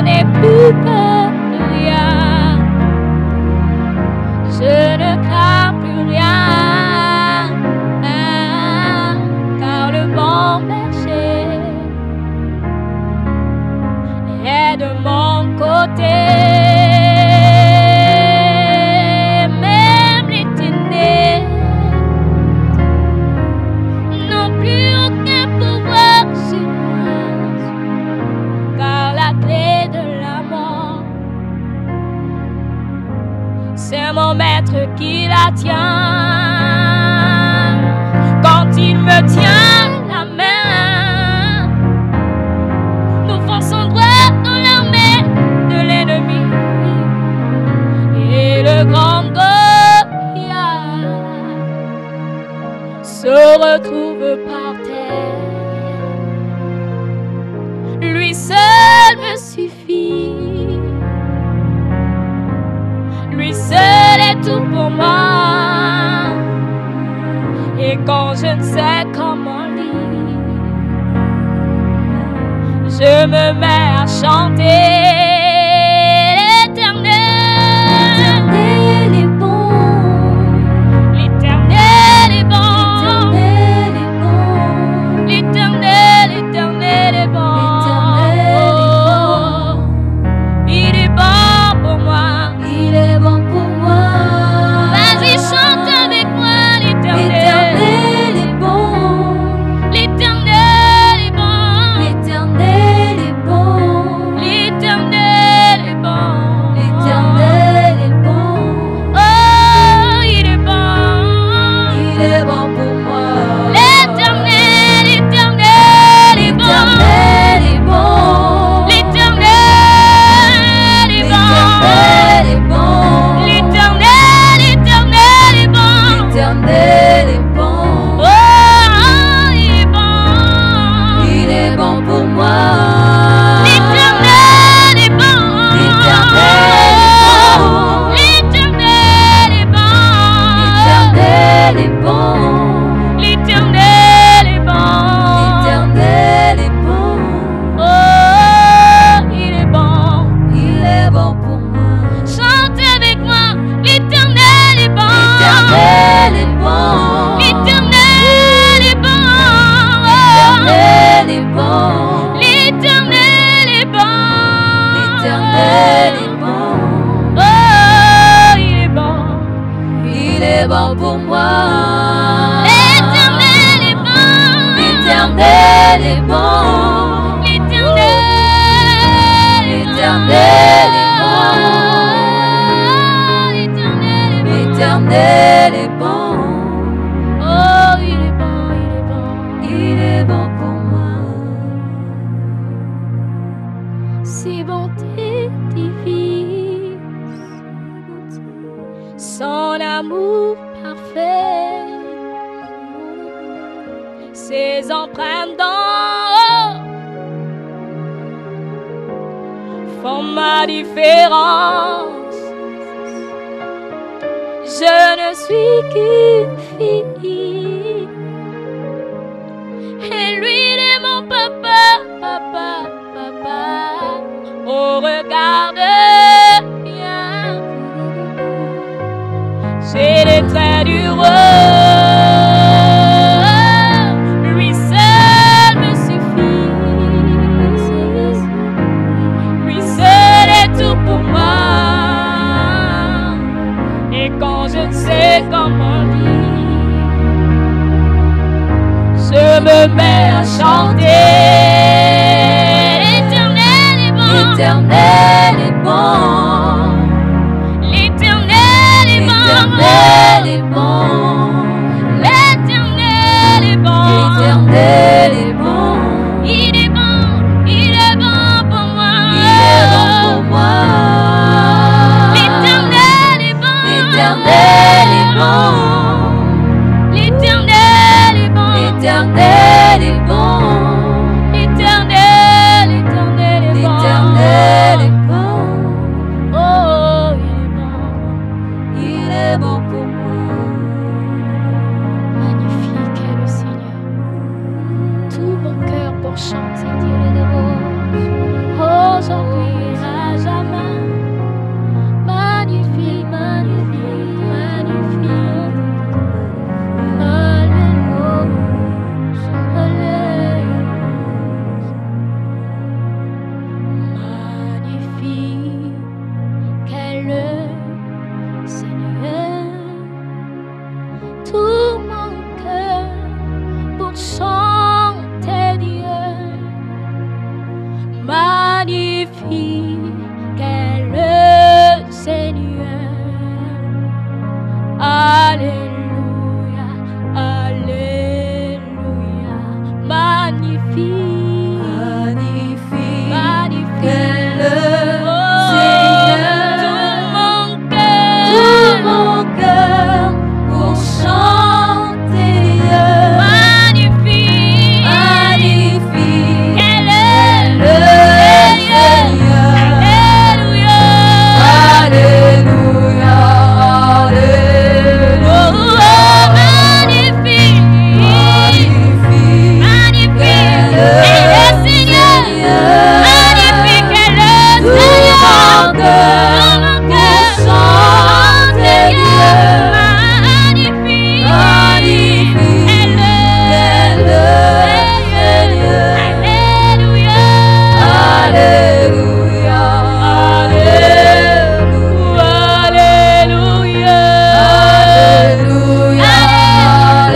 n'ai plus peur de rien. Je ne crains plus rien, car le bon berger est de mon côté. Même les ténèbres n'ont plus aucun pouvoir sur moi, car la clé de la mort, c'est mon maître qui la tient. Quand il me tient la main, nous fonçons droit dans l'armée de l'ennemi. Et le grand Goliath se retrouve par terre. Lui seul me suffit. Lui seul est tout pour moi. Et quand je ne sais comment lire, je me mets à chanter. L'Éternel est bon. L'Éternel est bon. L'Éternel, l'Éternel est bon. Il est bon pour moi. Il est bon pour moi. Vas-y, chante avec moi, l'Éternel. L'Éternel est bon. L'Éternel est bon. L'Éternel est bon. L'Éternel est bon. L'Éternel est bon. Oh, il est bon. Il est bon pour moi. L'Éternel, l'Éternel est bon. L'Éternel est bon. L'Éternel est bon. L'Éternel est bon. L'Éternel, l'Éternel est bon. L'Éternel est bon. Oh, il est bon. Il est bon pour moi. L'Éternel est bon. L'Éternel L'Éternel est bon. L'Éternel est bon. L'Éternel est bon. L'Éternel est bon. Oh, il est bon. Il est bon pour moi. Chantez avec moi. L'Éternel est bon. L'Éternel est bon. L'Éternel est bon. L'Éternel est bon. L'Éternel est bon. L'Éternel est bon. Oh, il est bon. Il est bon pour moi. L'Éternel est bon. L'Éternel est bon. L'Éternel est bon. L'Éternel est bon. L'Éternel est bon. L'Éternel est bon. Oh, il est bon, il est bon. Il est bon pour moi. Si bonté divine, son amour parfait, ses empreintes d'en haut font ma différence. Je ne suis qu'une fille et lui il est mon papa, papa, papa. On regarde bien, j'ai les traits du roi. Lui seul me suffit. Lui seul est tout pour moi. Et quand je ne sais comment lire, je me mets à chanter. L'Éternel est bon. L'Éternel est bon. L'Éternel est bon. L'Éternel est bon. L'Éternel est bon. L'Éternel est bon. Il est bon. Il est bon pour moi. Il est bon pour moi. L'Éternel est bon. L'Éternel est bon. L'Éternel est bon. L'Éternel est bon. L'Éternel, l'Éternel est bon. L'Éternel est bon. Oh, Magnifie qu'est le Seigneur. Alléluia, Alléluia. Magnifie, Magnifie, magnifie qu'est le Seigneur. Tout mon cœur pour chanter Dieu. magnifie, Magnifie, qu'est le le Seigneur. Seigneur. Alléluia. Alléluia, Oh, Alléluia. magnifique, Magnifie, magnifique qu'est est le Seigneur. Magnifique est le Tout Seigneur. mon cœur Tout mon pour cœur chanter Dieu. magnifique Magnifie, est le Seigneur. Alléluia. Alléluia, Alléluia. Alléluia,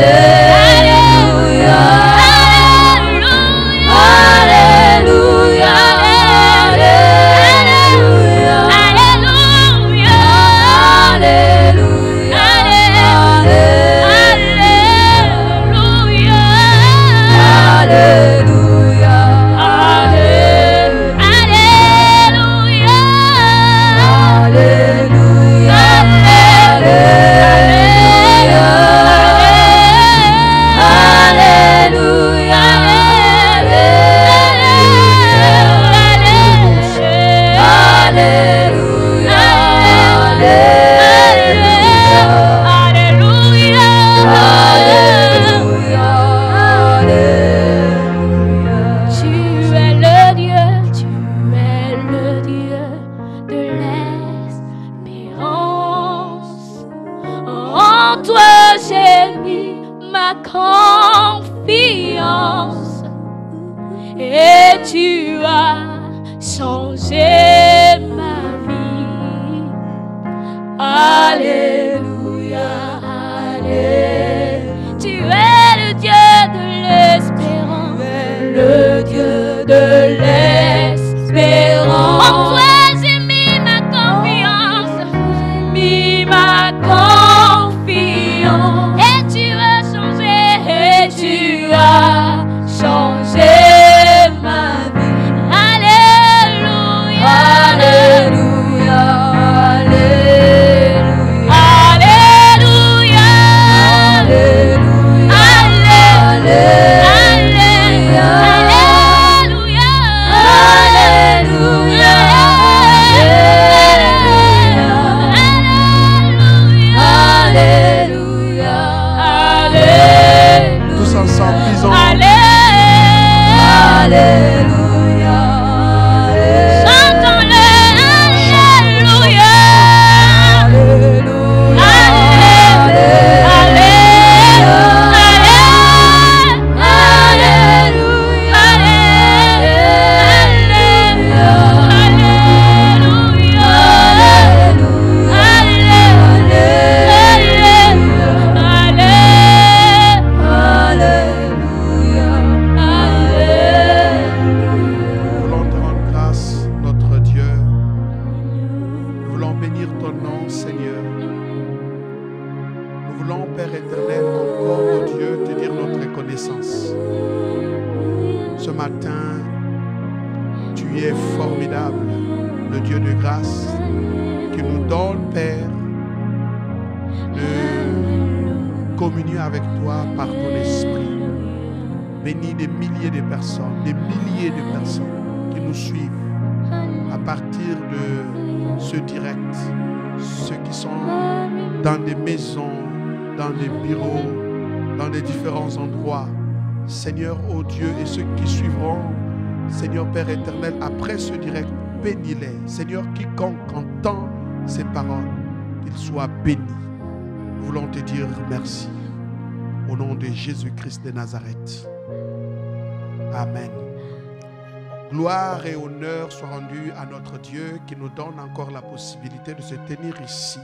Alléluia, Alléluia, confiance et tu as changé ma vie. Alléluia, Alléluia. Tu es le Dieu de l'espérance, le Dieu de l'espérance. En toi j'ai mis ma confiance, mis ma confiance. Et tu as changé ma vie. Alléluia, Alléluia, Alléluia, Alléluia, Alléluia, Alléluia, Alléluia, Alléluia, Alléluia. Tous ensemble, disons. Alléluia, Chantons-le, Alléluia. Alléluia, Nous voulons te rendre grâce, notre Dieu. Nous voulons bénir ton nom, Seigneur. Nous voulons, Père éternel, encore, oh Dieu, te dire notre reconnaissance. Ce matin, tu es formidable, le Dieu de grâce, qui nous donne, Père, de communier avec toi par ton esprit. Bénis des milliers de personnes qui nous suivent à partir de ce direct. Ceux qui sont dans des maisons, dans des bureaux, dans des différents endroits. Seigneur, ô Dieu, et ceux qui suivront, Seigneur Père éternel, après ce direct, bénis-les. Seigneur, quiconque entend ces paroles, qu'il soit béni. Nous voulons te dire merci. Au nom de Jésus-Christ de Nazareth. Amen. Gloire et honneur soient rendus à notre Dieu qui nous donne encore la possibilité de se tenir ici.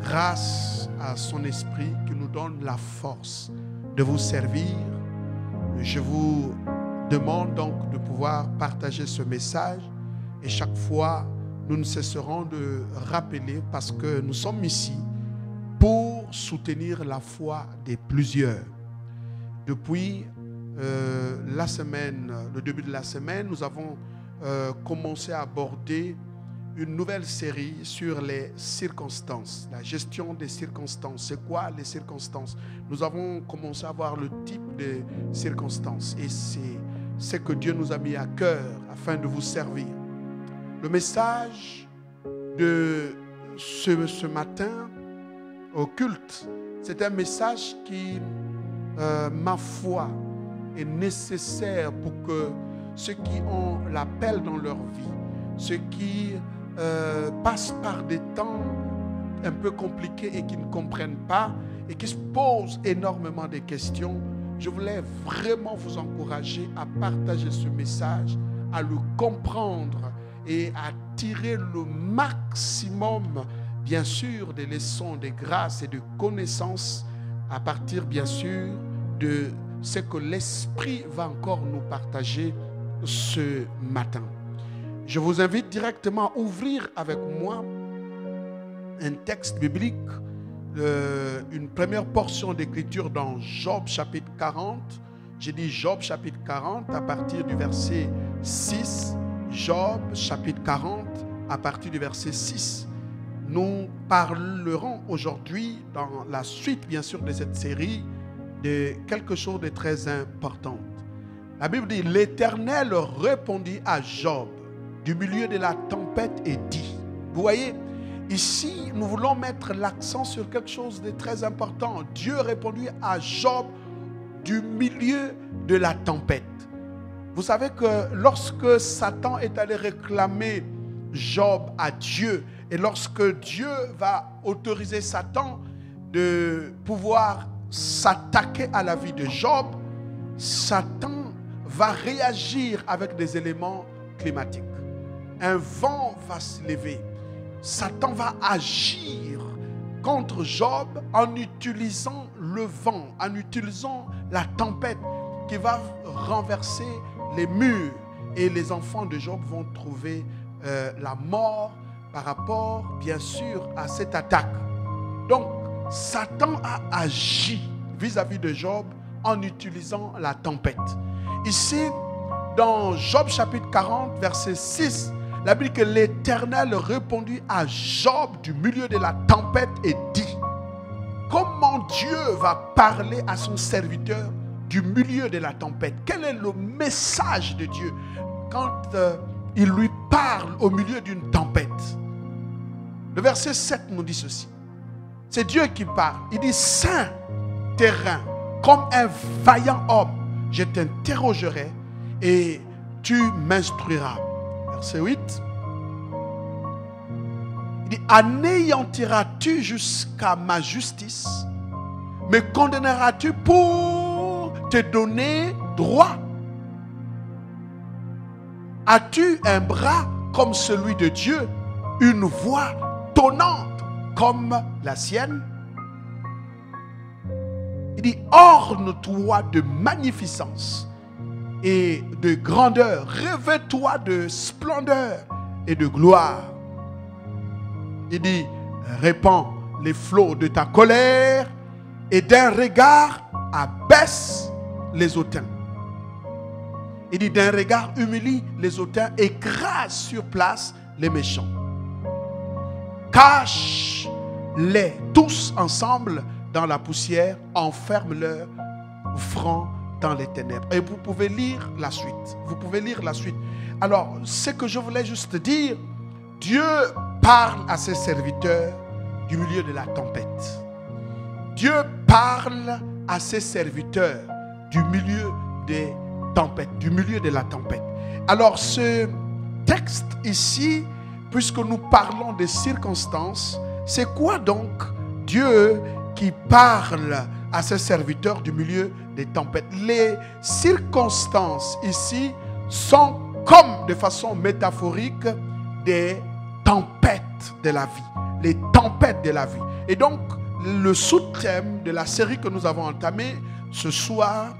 Grâce à son esprit qui nous donne la force de vous servir. Je vous demande donc de pouvoir partager ce message Et chaque fois, nous ne cesserons de rappeler parce que nous sommes ici pour soutenir la foi des plusieurs. Depuis la semaine, le début de la semaine, nous avons commencé à aborder une nouvelle série sur les circonstances, la gestion des circonstances. C'est quoi les circonstances? Nous avons commencé à voir le type de circonstances et c'est ce que Dieu nous a mis à cœur afin de vous servir. Le message de ce matin au culte, c'est un message qui, ma foi, est nécessaire pour que ceux qui ont l'appel dans leur vie, ceux qui passent par des temps un peu compliqués et qui ne comprennent pas et qui se posent énormément de questions, je voulais vraiment vous encourager à partager ce message, à le comprendre et à tirer le maximum, bien sûr, des leçons, des grâces et de connaissances à partir, bien sûr, de ce que l'Esprit va encore nous partager ce matin. Je vous invite directement à ouvrir avec moi un texte biblique, une première portion d'écriture dans Job chapitre 40. J'ai dit Job chapitre 40 à partir du verset 6. Job chapitre 40 à partir du verset 6. Nous parlerons aujourd'hui, dans la suite bien sûr de cette série, de quelque chose de très important. La Bible dit, l'Éternel répondit à Job du milieu de la tempête et dit. Vous voyez, ici, nous voulons mettre l'accent sur quelque chose de très important. Dieu répondit à Job du milieu de la tempête. Vous savez que lorsque Satan est allé réclamer Job à Dieu, et lorsque Dieu va autoriser Satan de pouvoir s'attaquer à la vie de Job, Satan va réagir avec des éléments climatiques. Un vent va se lever. Satan va agir contre Job en utilisant le vent, en utilisant la tempête qui va renverser les murs. Et les enfants de Job vont trouver la mort par rapport, bien sûr, à cette attaque. Donc, Satan a agi vis-à-vis de Job en utilisant la tempête. Ici, dans Job chapitre 40, verset 6, la Bible dit que l'Éternel répondit à Job du milieu de la tempête et dit, comment Dieu va parler à son serviteur du milieu de la tempête? Quel est le message de Dieu quand il lui parle au milieu d'une tempête? Le verset 7 nous dit ceci. C'est Dieu qui parle. Il dit, saint terrain, comme un vaillant homme, je t'interrogerai et tu m'instruiras. Verset 8. Il dit, anéantiras-tu jusqu'à ma justice? Me condamneras-tu pour te donner droit? As-tu un bras comme celui de Dieu, une voix tonnante comme la sienne? Il dit, orne-toi de magnificence et de grandeur, revêt-toi de splendeur et de gloire. Il dit, répands les flots de ta colère et d'un regard abaisse les hautains. Il dit, d'un regard humilie les hautains, écrase sur place les méchants. Cache-les tous ensemble dans la poussière, enferme-leur franc dans les ténèbres. Et vous pouvez lire la suite. Vous pouvez lire la suite. Alors, ce que je voulais juste dire, Dieu parle à ses serviteurs du milieu de la tempête. Dieu parle à ses serviteurs du milieu des tempêtes, du milieu de la tempête. Alors, ce texte ici, puisque nous parlons des circonstances, c'est quoi donc Dieu qui parle à ses serviteurs du milieu des tempêtes? Les circonstances ici sont comme de façon métaphorique des tempêtes de la vie. Les tempêtes de la vie. Et donc, le sous-thème de la série que nous avons entamée ce soir,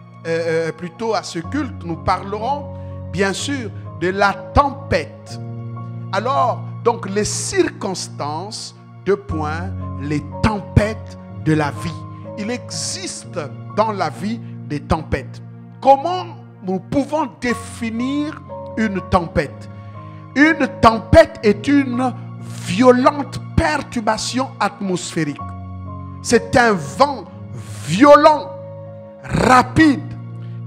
plutôt à ce culte, nous parlerons bien sûr de la tempête Alors, donc les circonstances, 2 points, les tempêtes de la vie. Il existe dans la vie des tempêtes. Comment nous pouvons définir une tempête? Une tempête est une violente perturbation atmosphérique. C'est un vent violent, rapide,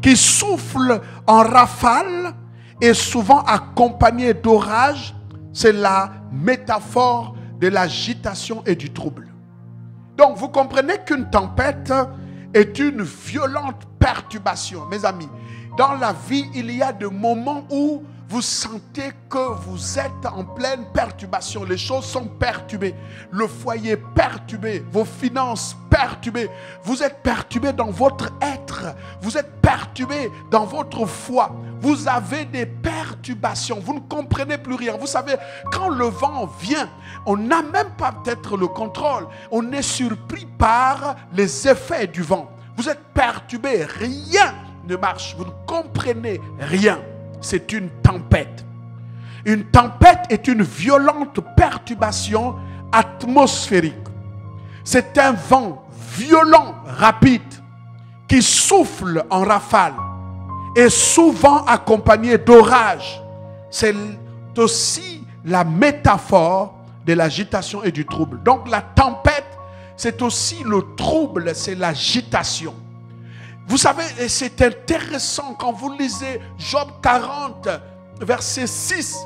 qui souffle en rafale et souvent accompagné d'orages. C'est la métaphore de l'agitation et du trouble. Donc vous comprenez qu'une tempête est une violente perturbation. Mes amis, dans la vie, il y a des moments où vous sentez que vous êtes en pleine perturbation. Les choses sont perturbées. Le foyer est perturbé. Vos finances perturbées. Vous êtes perturbé dans votre être. Vous êtes perturbé dans votre foi. Vous avez des perturbations. Vous ne comprenez plus rien. Vous savez, quand le vent vient, on n'a même pas peut-être le contrôle. On est surpris par les effets du vent. Vous êtes perturbé. Rien ne marche. Vous ne comprenez rien. C'est une tempête. Une tempête est une violente perturbation atmosphérique. C'est un vent violent, rapide, qui souffle en rafale et souvent accompagné d'orages. C'est aussi la métaphore de l'agitation et du trouble. Donc la tempête, c'est aussi le trouble, c'est l'agitation. Vous savez, c'est intéressant quand vous lisez Job 40, verset 6.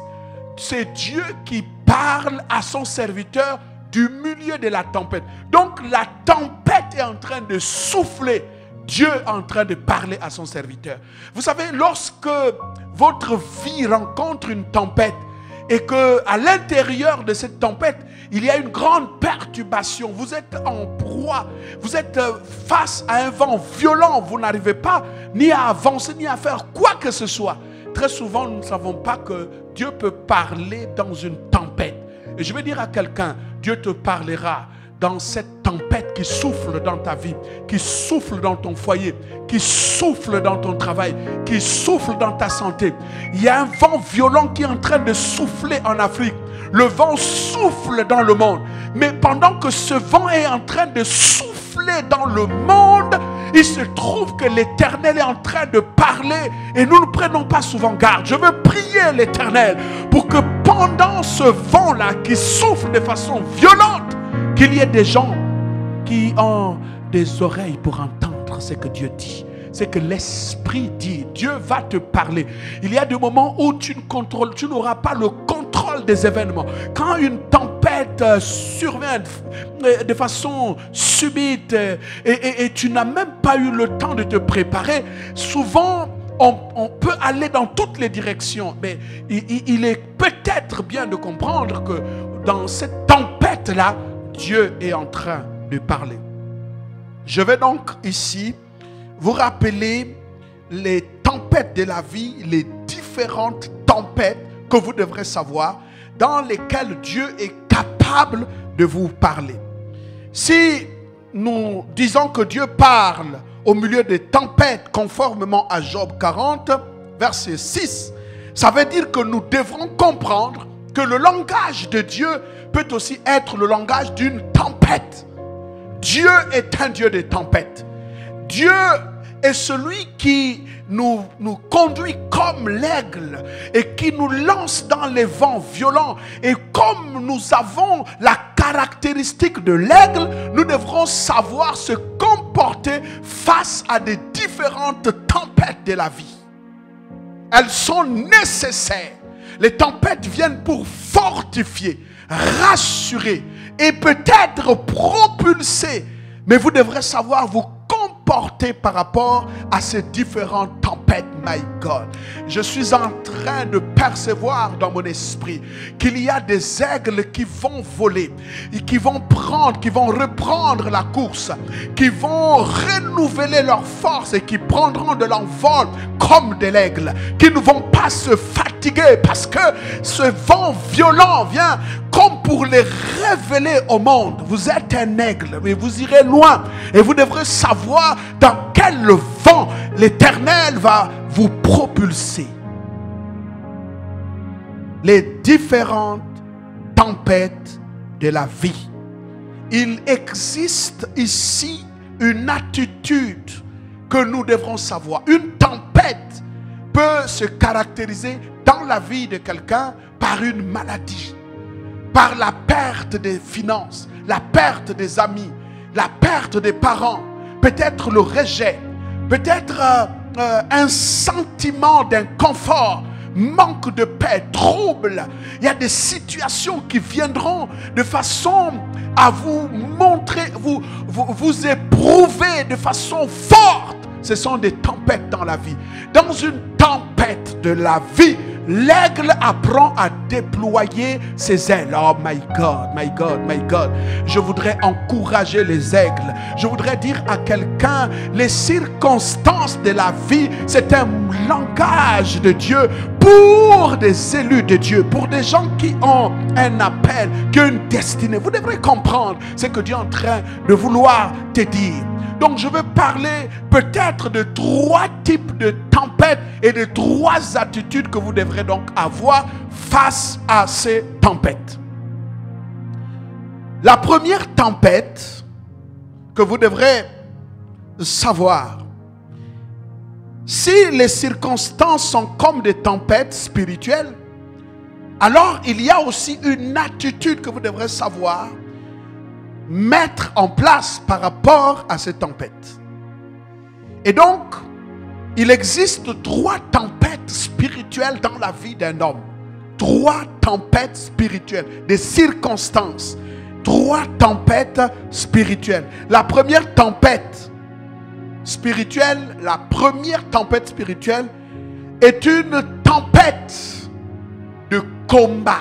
C'est Dieu qui parle à son serviteur du milieu de la tempête. Donc la tempête est en train de souffler. Dieu est en train de parler à son serviteur. Vous savez, lorsque votre vie rencontre une tempête et qu'à l'intérieur de cette tempête, il y a une grande perturbation. Vous êtes en proie. Vous êtes face à un vent violent. Vous n'arrivez pas ni à avancer, ni à faire quoi que ce soit. Très souvent, nous ne savons pas que Dieu peut parler dans une tempête. Et je vais dire à quelqu'un, Dieu te parlera dans cette tempête qui souffle dans ta vie, qui souffle dans ton foyer, qui souffle dans ton travail, qui souffle dans ta santé. Il y a un vent violent qui est en train de souffler en Afrique. Le vent souffle dans le monde. Mais pendant que ce vent est en train de souffler dans le monde, il se trouve que l'Éternel est en train de parler et nous ne prenons pas souvent garde. Je veux prier l'Éternel pour que pendant ce vent-là qui souffle de façon violente, qu'il y ait des gens qui ont des oreilles pour entendre ce que Dieu dit. C'est que l'Esprit dit, Dieu va te parler. Il y a des moments où tu n'auras pas le contrôle des événements. Quand une tempête survient de façon subite et tu n'as même pas eu le temps de te préparer, souvent on peut aller dans toutes les directions. Mais il est peut-être bien de comprendre que dans cette tempête-là, Dieu est en train de parler. Je vais donc ici vous rappeler les tempêtes de la vie, les différentes tempêtes que vous devrez savoir, dans lesquelles Dieu est capable de vous parler. Si nous disons que Dieu parle au milieu des tempêtes, conformément à Job 40, verset 6, ça veut dire que nous devrons comprendre que le langage de Dieu peut aussi être le langage d'une tempête. Dieu est un Dieu de tempête. Dieu est celui qui nous conduit comme l'aigle et qui nous lance dans les vents violents. Et comme nous avons la caractéristique de l'aigle, nous devrons savoir se comporter face à des différentes tempêtes de la vie. Elles sont nécessaires. Les tempêtes viennent pour fortifier, rassurer et peut-être propulser. Mais vous devrez savoir vous comporter par rapport à ces différentes tempêtes, my God. Je suis en train de percevoir dans mon esprit qu'il y a des aigles qui vont voler, et qui vont reprendre la course, qui vont renouveler leur force et qui prendront de l'envol comme de l'aigle, qui ne vont pas se fatiguer parce que ce vent violent vient comme pour les révéler au monde. Vous êtes un aigle, mais vous irez loin et vous devrez savoir dans quel vent l'Éternel va vous propulser. les différentes tempêtes de la vie. Il existe ici une attitude que nous devrons savoir. Une tempête peut se caractériser dans la vie de quelqu'un par une maladie, par la perte des finances, la perte des amis, la perte des parents, peut-être le rejet, peut-être un sentiment d'inconfort, manque de paix, trouble. Il y a des situations qui viendront de façon à vous montrer, vous éprouver de façon forte. Ce sont des tempêtes dans la vie. Dans une tempête de la vie, l'aigle apprend à déployer ses ailes. Oh my God, my God, my God. Je voudrais encourager les aigles. Je voudrais dire à quelqu'un, les circonstances de la vie, c'est un langage de Dieu pour des élus de Dieu, pour des gens qui ont un appel, qui ont une destinée. Vous devrez comprendre ce que Dieu est en train de vouloir te dire. Donc je veux parler peut-être de 3 types de tempêtes et de 3 attitudes que vous devrez donc avoir face à ces tempêtes. La première tempête que vous devrez savoir, si les circonstances sont comme des tempêtes spirituelles, alors il y a aussi une attitude que vous devrez savoir mettre en place par rapport à ces tempêtes. Et donc, il existe 3 tempêtes spirituelles dans la vie d'un homme. 3 tempêtes spirituelles, des circonstances. 3 tempêtes spirituelles. La première tempête spirituelle, est une tempête de combat,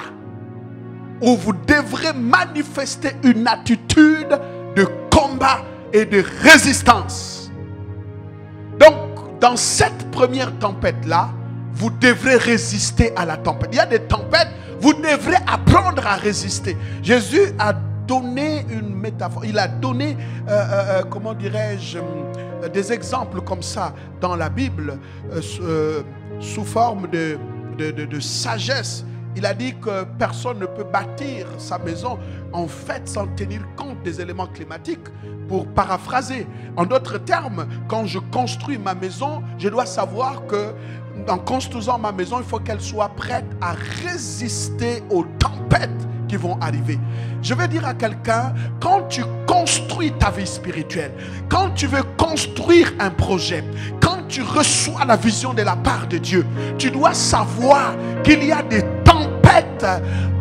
où vous devrez manifester une attitude de combat et de résistance. Donc, dans cette première tempête-là, vous devrez résister à la tempête. Il y a des tempêtes, vous devrez apprendre à résister. Jésus a donné une métaphore, il a donné, comment dirais-je, des exemples comme ça dans la Bible, sous forme de sagesse. Il a dit que personne ne peut bâtir sa maison en fait sans tenir compte des éléments climatiques. Pour paraphraser, en d'autres termes, quand je construis ma maison, je dois savoir que en construisant ma maison, il faut qu'elle soit prête à résister aux tempêtes qui vont arriver. Je vais dire à quelqu'un, quand tu construis ta vie spirituelle, quand tu veux construire un projet, quand tu reçois la vision de la part de Dieu, tu dois savoir qu'il y a des tempêtes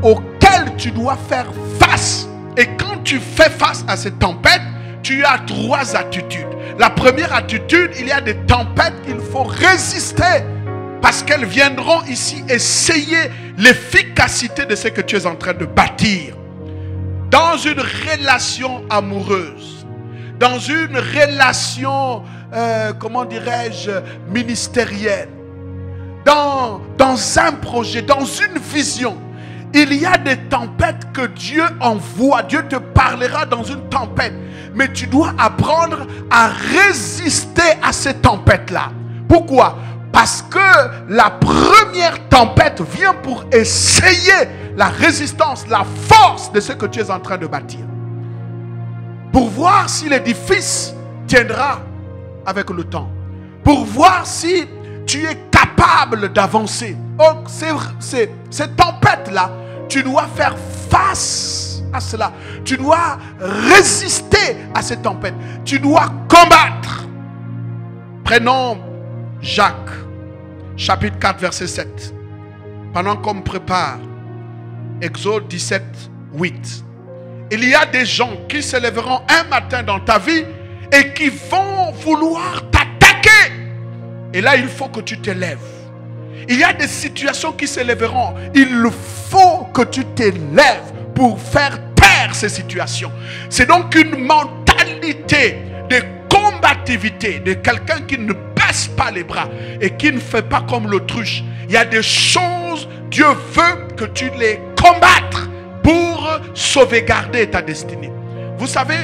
auxquelles tu dois faire face. Et quand tu fais face à ces tempêtes, tu as 3 attitudes. La première attitude, il y a des tempêtes qu'il faut résister, parce qu'elles viendront ici essayer l'efficacité de ce que tu es en train de bâtir. Dans une relation amoureuse, dans une relation, comment dirais-je, ministérielle, dans un projet, dans une vision, il y a des tempêtes que Dieu envoie. Dieu te parlera dans une tempête, mais tu dois apprendre à résister à ces tempêtes-là. Pourquoi ? Parce que la première tempête vient pour essayer la résistance, la force de ce que tu es en train de bâtir. Pour voir si l'édifice tiendra avec le temps. Pour voir si tu es capable d'avancer. Donc, ces tempêtes-là, tu dois faire face à cela. Tu dois résister à ces tempêtes. Tu dois combattre. Prenons Jacques, chapitre 4, verset 7. Pendant qu'on me prépare, Exode 17, 8. Il y a des gens qui se lèveront un matin dans ta vie et qui vont vouloir t'attaquer. Et là, il faut que tu te lèves. Il y a des situations qui se lèveront. Il faut que tu te lèves pour faire taire ces situations. C'est donc une mentalité de combativité, de quelqu'un qui ne baisse pas les bras et qui ne fait pas comme l'autruche. Il y a des choses, Dieu veut que tu les combattes pour sauvegarder ta destinée. Vous savez,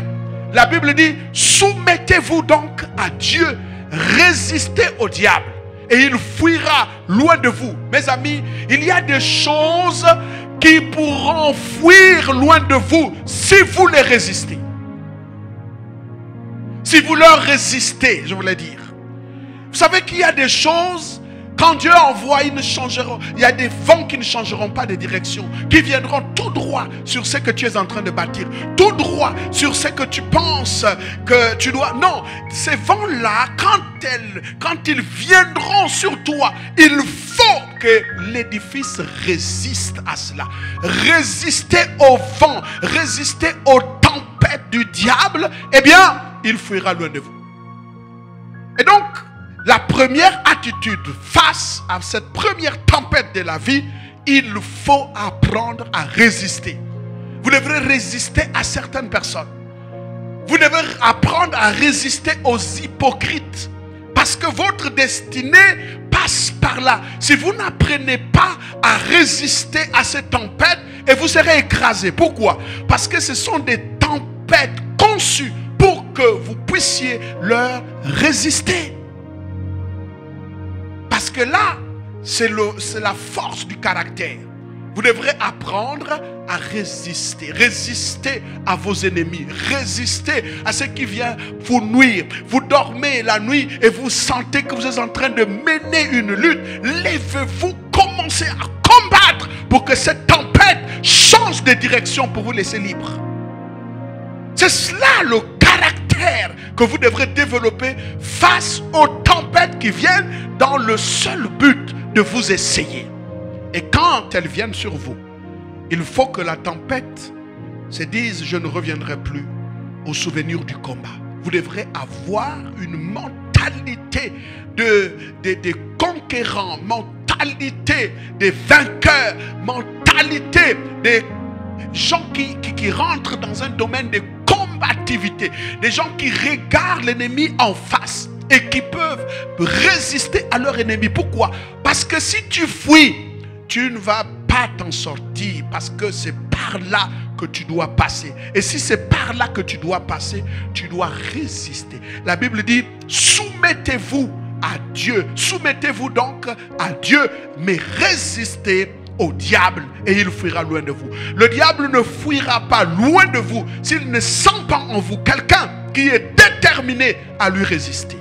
la Bible dit, soumettez-vous donc à Dieu, résistez au diable et il fuira loin de vous. Mes amis, il y a des choses qui pourront fuir loin de vous si vous les résistez. Si vous leur résistez, je voulais dire. Vous savez qu'il y a des choses, quand Dieu envoie, ils ne changeront. Il y a des vents qui ne changeront pas de direction, qui viendront tout droit sur ce que tu es en train de bâtir, tout droit sur ce que tu penses que tu dois. Non, ces vents-là, quand ils viendront sur toi, il faut que l'édifice résiste à cela. Résister au vent, résister aux tempêtes du diable, eh bien, il fuira loin de vous. Et donc, la première attitude face à cette première tempête de la vie, il faut apprendre à résister. Vous devrez résister à certaines personnes. Vous devrez apprendre à résister aux hypocrites. Parce que votre destinée passe par là. Si vous n'apprenez pas à résister à ces tempêtes, et vous serez écrasé. Pourquoi? Parce que ce sont des tempêtes conçues pour que vous puissiez leur résister. Parce que là, c'est la force du caractère. Vous devrez apprendre à résister. Résister à vos ennemis. Résister à ce qui vient vous nuire. Vous dormez la nuit et vous sentez que vous êtes en train de mener une lutte. Lèvez-vous, commencez à combattre pour que cette tempête change de direction pour vous laisser libre. C'est cela le caractère que vous devrez développer face aux tempêtes qui viennent dans le seul but de vous essayer. Et quand elles viennent sur vous, il faut que la tempête se dise: je ne reviendrai plus au souvenir du combat. Vous devrez avoir une mentalité de conquérants, mentalité de vainqueurs, mentalité de gens qui rentrent dans un domaine de combativité, des gens qui regardent l'ennemi en face et qui peuvent résister à leur ennemi. Pourquoi? Parce que si tu fuis, tu ne vas pas t'en sortir, parce que c'est par là que tu dois passer. Et si c'est par là que tu dois passer, tu dois résister. La Bible dit: soumettez-vous à Dieu. Soumettez-vous donc à Dieu, mais résistez au diable et il fuira loin de vous. Le diable ne fuira pas loin de vous s'il ne sent pas en vous quelqu'un qui est déterminé à lui résister.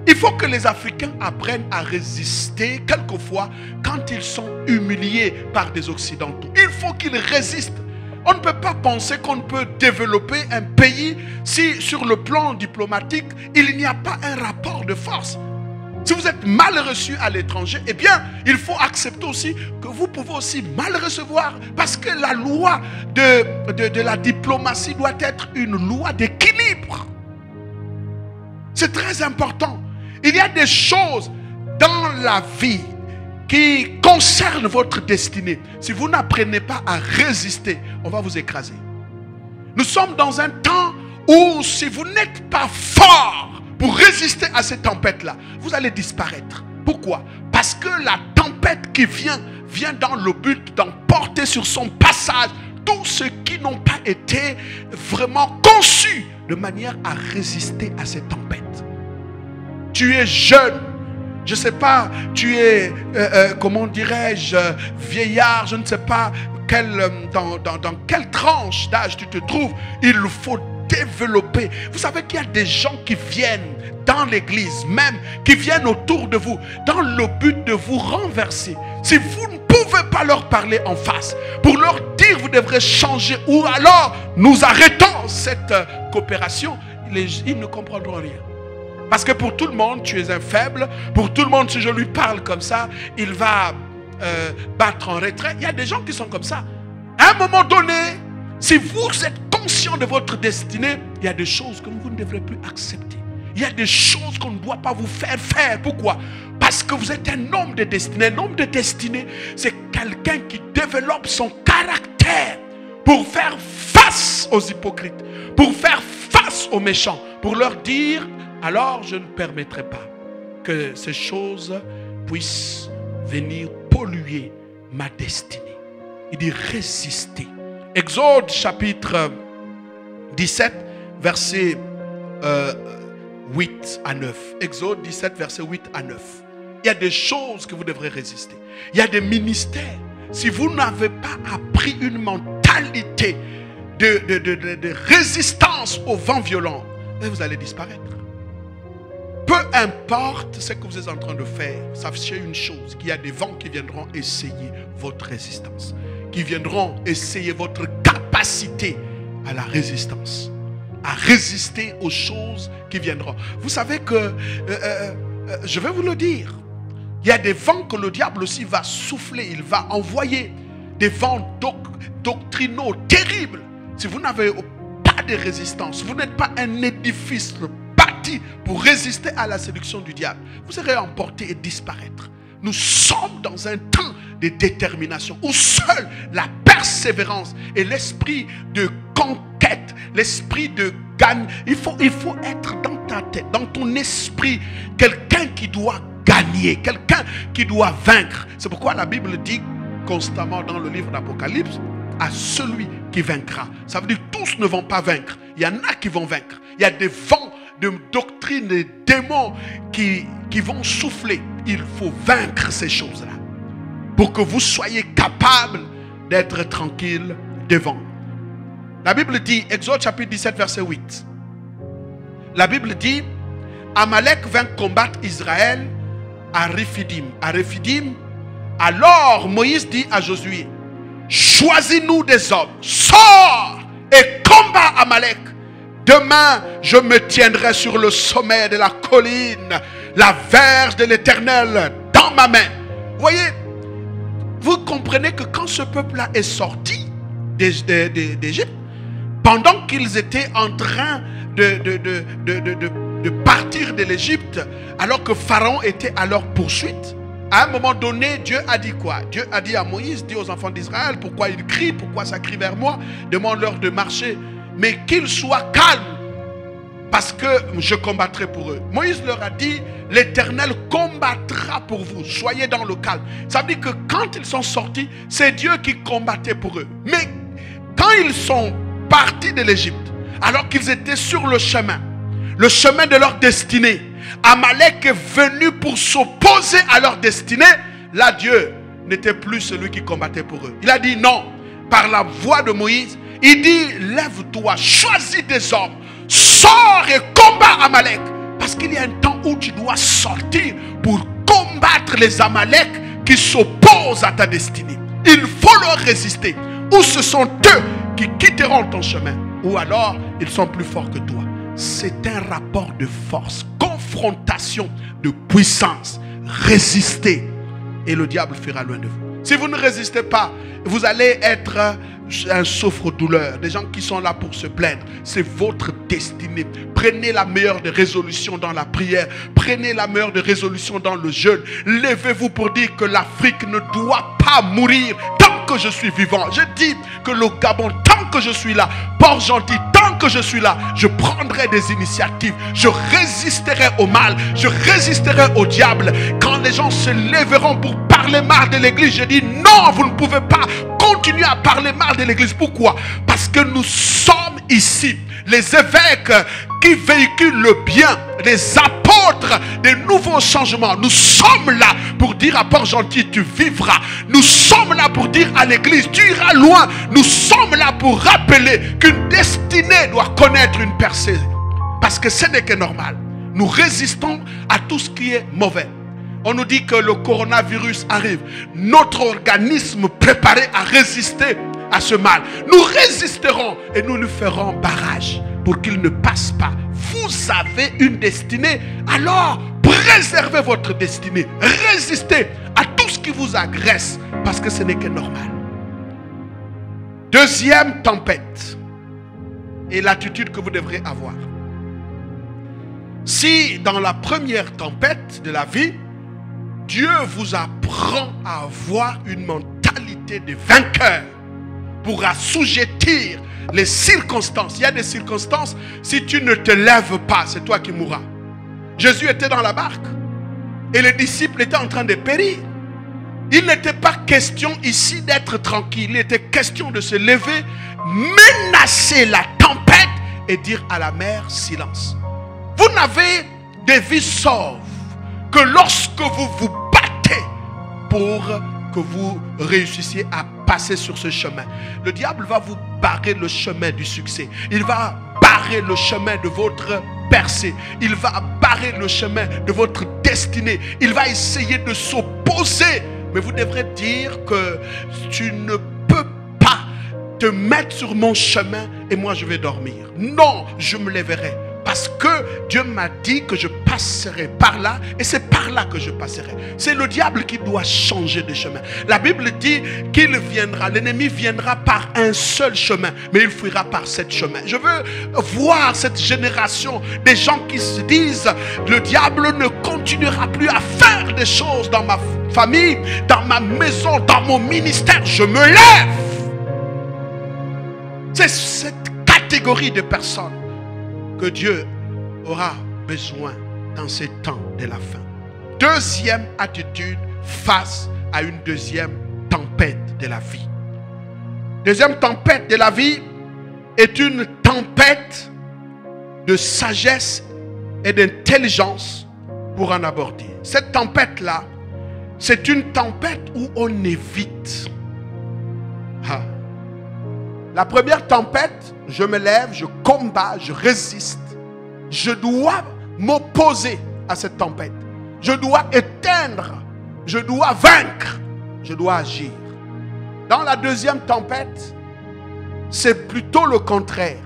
Il faut que les Africains apprennent à résister quelquefois quand ils sont humiliés par des Occidentaux. Il faut qu'ils résistent. On ne peut pas penser qu'on peut développer un pays si sur le plan diplomatique, il n'y a pas un rapport de force. Si vous êtes mal reçu à l'étranger, eh bien, il faut accepter aussi que vous pouvez aussi mal recevoir. Parce que la loi de la diplomatie doit être une loi d'équilibre. C'est très important. Il y a des choses dans la vie qui concernent votre destinée. Si vous n'apprenez pas à résister, on va vous écraser. Nous sommes dans un temps où si vous n'êtes pas fort pour résister à ces tempêtes-là, vous allez disparaître. Pourquoi? Parce que la tempête qui vient dans le but d'emporter sur son passage tous ceux qui n'ont pas été vraiment conçus de manière à résister à ces tempêtes. Tu es jeune, je ne sais pas, tu es, comment dirais-je, vieillard, je ne sais pas dans quelle tranche d'âge tu te trouves. Il faut développer. Vous savez qu'il y a des gens qui viennent dans l'église, même qui viennent autour de vous, dans le but de vous renverser. Si vous ne pouvez pas leur parler en face, pour leur dire vous devrez changer, ou alors nous arrêtons cette coopération, ils ne comprendront rien. Parce que pour tout le monde, tu es un faible. Pour tout le monde, si je lui parle comme ça, il va battre en retrait. Il y a des gens qui sont comme ça. À un moment donné, si vous êtes conscient de votre destinée, il y a des choses que vous ne devrez plus accepter. Il y a des choses qu'on ne doit pas vous faire faire. Pourquoi? Parce que vous êtes un homme de destinée. Un homme de destinée, c'est quelqu'un qui développe son caractère pour faire face aux hypocrites, pour faire face aux méchants, pour leur dire: alors je ne permettrai pas que ces choses puissent venir polluer ma destinée. Il dit résister. Exode chapitre 17, verset 8 à 9. Exode 17, verset 8 à 9. Il y a des choses que vous devrez résister. Il y a des ministères. Si vous n'avez pas appris une mentalité de résistance au vent violent, vous allez disparaître. Peu importe ce que vous êtes en train de faire, sachez une chose, qu'il y a des vents qui viendront essayer votre résistance, qui viendront essayer votre capacité à la résistance, à résister aux choses qui viendront. Vous savez que, je vais vous le dire, il y a des vents que le diable aussi va souffler, il va envoyer des vents doctrinaux terribles. Si vous n'avez pas de résistance, vous n'êtes pas un édifice bâti pour résister à la séduction du diable, vous serez emporté et disparaître. Nous sommes dans un temps de détermination où seule la persévérance et l'esprit de conquête, l'esprit de gagne, il faut être dans ta tête, dans ton esprit, quelqu'un qui doit gagner, quelqu'un qui doit vaincre. C'est pourquoi la Bible dit constamment dans le livre d'Apocalypse, à celui qui vaincra. Ça veut dire que tous ne vont pas vaincre. Il y en a qui vont vaincre. Il y a des vents de doctrines, des démons qui vont souffler. Il faut vaincre ces choses-là pour que vous soyez capable d'être tranquille devant. La Bible dit, Exode chapitre 17 verset 8. La Bible dit, Amalek vint combattre Israël à Rephidim. À Rephidim, alors Moïse dit à Josué, choisis-nous des hommes, sors et combat Amalek. Demain, je me tiendrai sur le sommet de la colline, la verge de l'Éternel dans ma main. Vous voyez, vous comprenez que quand ce peuple-là est sorti d'Égypte, pendant qu'ils étaient en train de partir de l'Égypte, alors que Pharaon était à leur poursuite, à un moment donné, Dieu a dit quoi? Dieu a dit à Moïse, dit aux enfants d'Israël, pourquoi ils crient, pourquoi ça crie vers moi? Demande-leur de marcher, mais qu'ils soient calmes, parce que je combattrai pour eux. Moïse leur a dit, l'Éternel combattra pour vous, soyez dans le calme. Ça veut dire que quand ils sont sortis, c'est Dieu qui combattait pour eux. Mais quand ils sont partis de l'Égypte, alors qu'ils étaient sur le chemin de leur destinée, Amalek est venu pour s'opposer à leur destinée. Là, Dieu n'était plus celui qui combattait pour eux. Il a dit non, par la voix de Moïse, il dit, lève-toi, choisis des hommes, sors et combat Amalek. Parce qu'il y a un temps où tu dois sortir pour combattre les Amalek qui s'opposent à ta destinée. Il faut leur résister. Ou ce sont eux qui quitteront ton chemin, ou alors ils sont plus forts que toi. C'est un rapport de force, confrontation de puissance. Résistez et le diable fuira loin de vous. Si vous ne résistez pas, vous allez être un souffre-douleur, des gens qui sont là pour se plaindre. C'est votre destinée. Prenez la meilleure des résolutions dans la prière. Prenez la meilleure des résolutions dans le jeûne. Levez-vous pour dire que l'Afrique ne doit pas mourir tant que je suis vivant. Je dis que le Gabon, tant que je suis là, Port-Gentil, tant que je suis là, je prendrai des initiatives. Je résisterai au mal. Je résisterai au diable. Quand les gens se lèveront pour parler mal de l'église, je dis non, vous ne pouvez pas continuer à parler mal de l'église. Pourquoi? Parce que nous sommes ici les évêques qui véhiculent le bien, les apôtres des nouveaux changements. Nous sommes là pour dire à Port-Gentil, tu vivras. Nous sommes là pour dire à l'église, tu iras loin. Nous sommes là pour rappeler qu'une destinée doit connaître une percée. Parce que ce n'est que normal. Nous résistons à tout ce qui est mauvais. On nous dit que le coronavirus arrive. Notre organisme préparé à résister à ce mal. Nous résisterons et nous lui ferons barrage pour qu'il ne passe pas. Vous avez une destinée, alors préservez votre destinée. Résistez à tout ce qui vous agresse parce que ce n'est que normal. Deuxième tempête et l'attitude que vous devrez avoir. Si dans la première tempête de la vie, Dieu vous apprend à avoir une mentalité de vainqueur pour assujettir les circonstances. Il y a des circonstances, si tu ne te lèves pas, c'est toi qui mourras. Jésus était dans la barque et les disciples étaient en train de périr. Il n'était pas question ici d'être tranquille. Il était question de se lever, menacer la tempête et dire à la mer, silence. Vous Vous n'avez des vies sauves que lorsque vous vous battez pour que vous réussissiez à passer sur ce chemin. Le diable va vous barrer le chemin du succès. Il va barrer le chemin de votre percée. Il va barrer le chemin de votre destinée. Il va essayer de s'opposer. Mais vous devrez dire que tu ne peux pas te mettre sur mon chemin et moi je vais dormir. Non, je me lèverai. Parce que Dieu m'a dit que je passerai par là et c'est par là que je passerai. C'est le diable qui doit changer de chemin. La Bible dit qu'il viendra, l'ennemi viendra par un seul chemin, mais il fuira par 7 chemins. Je veux voir cette génération des gens qui se disent le diable ne continuera plus à faire des choses dans ma famille, dans ma maison, dans mon ministère. Je me lève. C'est cette catégorie de personnes que Dieu aura besoin dans ces temps de la fin. Deuxième attitude face à une deuxième tempête de la vie. Deuxième tempête de la vie est une tempête de sagesse et d'intelligence pour en aborder. Cette tempête-là, c'est une tempête où on évite. La première tempête, je me lève, je combats, je résiste. Je dois m'opposer à cette tempête. Je dois éteindre, je dois vaincre, je dois agir. Dans la deuxième tempête, c'est plutôt le contraire.